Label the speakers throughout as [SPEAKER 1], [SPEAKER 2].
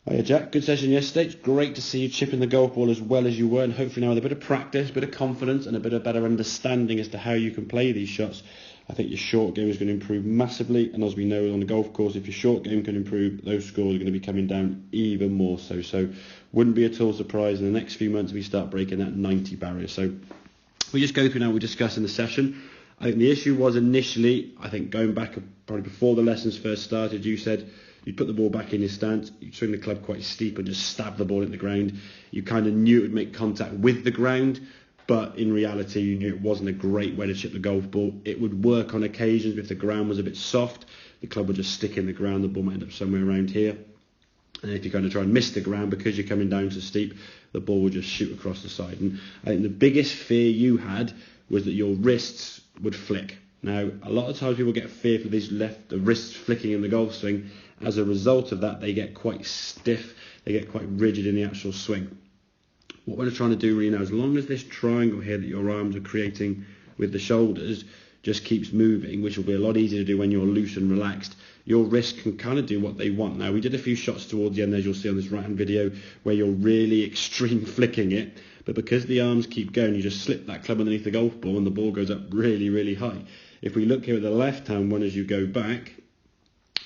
[SPEAKER 1] Hiya Jack, good session yesterday. It's great to see you chipping the golf ball as well as you were, and hopefully now with a bit of practice, a bit of confidence and a bit of better understanding as to how you can play these shots, I think your short game is going to improve massively. And as we know on the golf course, if your short game can improve, those scores are going to be coming down even more so. So wouldn't be at all surprised in the next few months we start breaking that 90 barrier. So we just go through now, we discuss in the session. I think the issue was initially, I think going back probably before the lessons first started, you said you'd put the ball back in your stance, you'd swing the club quite steep and just stab the ball in the ground. You kind of knew it would make contact with the ground, but in reality you knew it wasn't a great way to chip the golf ball. It would work on occasions if the ground was a bit soft. The club would just stick in the ground, the ball might end up somewhere around here. And if you're going to try and miss the ground because you're coming down so steep, the ball would just shoot across the side. And I think the biggest fear you had was that your wrists would flick. Now, a lot of times people get fearful of the wrists flicking in the golf swing. As a result of that, they get quite stiff, they get quite rigid in the actual swing. What we're trying to do really now, as long as this triangle here that your arms are creating with the shoulders just keeps moving, which will be a lot easier to do when you're loose and relaxed, your wrist can kind of do what they want. Now, we did a few shots towards the end, as you'll see on this right-hand video, where you're really extreme flicking it, but because the arms keep going, you just slip that club underneath the golf ball and the ball goes up really, really high. If we look here at the left-hand one as you go back,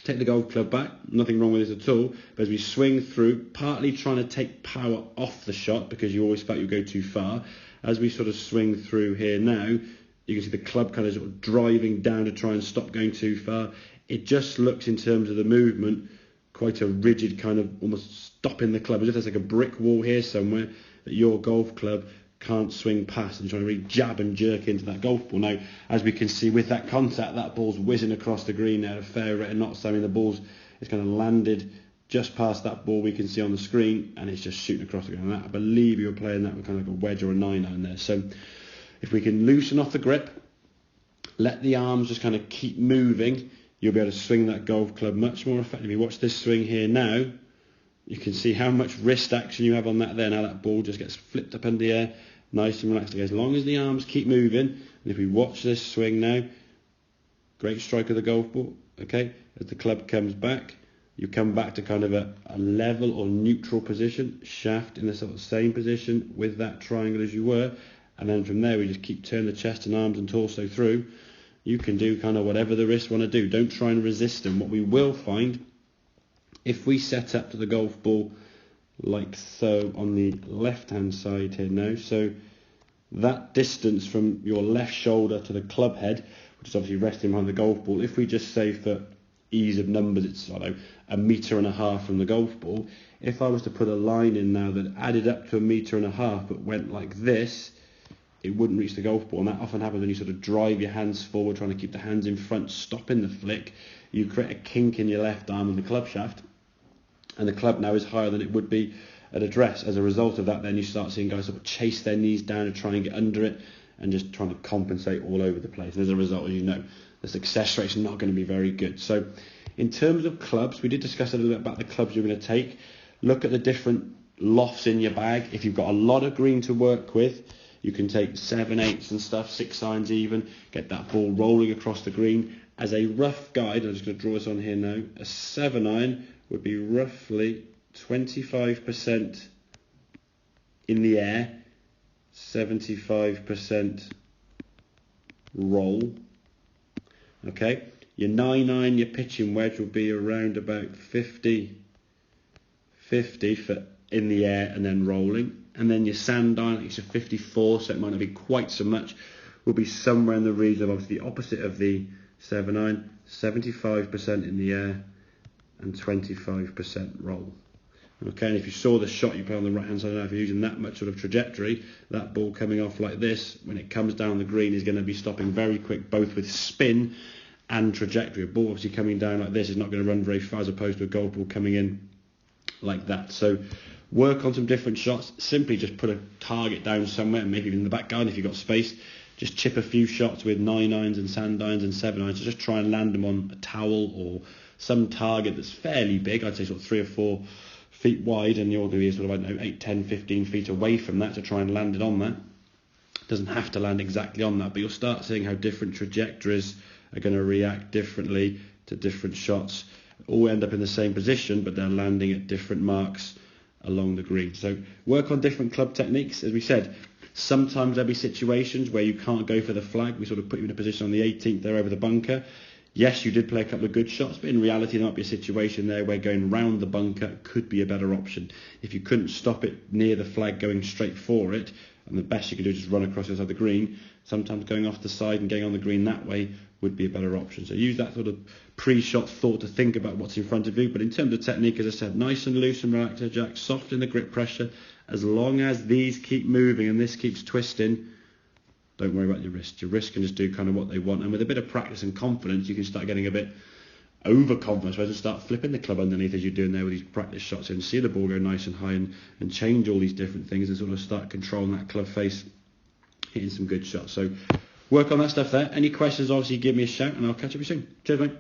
[SPEAKER 1] take the golf club back, nothing wrong with this at all, but as we swing through, partly trying to take power off the shot because you always felt you go too far, as we sort of swing through here now, you can see the club kind of sort of driving down to try and stop going too far. It just looks, in terms of the movement, quite a rigid kind of almost stopping the club, as if there's like a brick wall here somewhere that your golf club can't swing past, and trying to really jab and jerk into that golf ball. Now, as we can see with that contact, that ball's whizzing across the green now at a fair rate of knots. I mean, the ball's it's kind of landed just past that ball we can see on the screen, and it's just shooting across the ground. And that, I believe you were playing that with kind of like a wedge or a 9-iron there. So if we can loosen off the grip, let the arms just kind of keep moving, you'll be able to swing that golf club much more effectively. Watch this swing here now. You can see how much wrist action you have on that there. Now that ball just gets flipped up in the air, nice and relaxed. As long as the arms keep moving, and if we watch this swing now, great strike of the golf ball, okay? As the club comes back, you come back to kind of a level or neutral position, shaft in the sort of same position with that triangle as you were, and then from there we just keep turning the chest and arms and torso through. You can do kind of whatever the wrists want to do. Don't try and resist them. What we will find, if we set up to the golf ball like so on the left-hand side here now, so that distance from your left shoulder to the club head, which is obviously resting behind the golf ball, if we just say for ease of numbers it's, I don't know, 1.5 meters from the golf ball, if I was to put a line in now that added up to 1.5 meters but went like this, it wouldn't reach the golf ball. And that often happens when you sort of drive your hands forward, trying to keep the hands in front, stopping the flick. You create a kink in your left arm and the club shaft, and the club now is higher than it would be at address. As a result of that, then you start seeing guys sort of chase their knees down and try and get under it and just trying to compensate all over the place. And as a result, as you know, the success rate's not going to be very good. So in terms of clubs, we did discuss a little bit about the clubs you're going to take. Look at the different lofts in your bag. If you've got a lot of green to work with, you can take 7/8 and stuff, 6-irons even, get that ball rolling across the green. As a rough guide, I'm just going to draw this on here now, a 7-iron would be roughly 25% in the air, 75% roll. Okay, your 9-iron, your pitching wedge will be around about 50 for in the air and then rolling. And then your sand iron, it's a 54, so it might not be quite so much, will be somewhere in the region of obviously the opposite of the 7-iron, 75% in the air and 25% roll. Okay, and if you saw the shot you put on the right hand side, if you're using that much sort of trajectory, that ball coming off like this, when it comes down the green, is going to be stopping very quick, both with spin and trajectory. A ball obviously coming down like this is not going to run very far, as opposed to a golf ball coming in like that. So work on some different shots. Simply just put a target down somewhere, maybe even in the back garden if you've got space. Just chip a few shots with 9-irons and sand irons and 7-irons. So just try and land them on a towel or some target that's fairly big. I'd say sort of 3 or 4 feet wide, and you're going to be sort of, I don't know, 8, 10, 15 feet away from that to try and land it on that. It doesn't have to land exactly on that, but you'll start seeing how different trajectories are going to react differently to different shots all end up in the same position, but they're landing at different marks along the green. So work on different club techniques. As we said, sometimes there'll be situations where you can't go for the flag. We sort of put you in a position on the 18th there over the bunker. Yes, you did play a couple of good shots, but in reality there might be a situation there where going round the bunker could be a better option. If you couldn't stop it near the flag going straight for it, and the best you could do is just run across the side of the green, sometimes going off the side and getting on the green that way would be a better option. So use that sort of pre-shot thought to think about what's in front of you. But in terms of technique, as I said, nice and loose and relaxed, Jack, soft in the grip pressure. As long as these keep moving and this keeps twisting, don't worry about your wrist. Your wrist can just do kind of what they want. And with a bit of practice and confidence, you can start getting a bit overconfident, so just start flipping the club underneath as you're doing there with these practice shots and see the ball go nice and high and change all these different things and sort of start controlling that club face, hitting some good shots. So work on that stuff there. Any questions, obviously give me a shout and I'll catch up with you soon. Cheers, mate.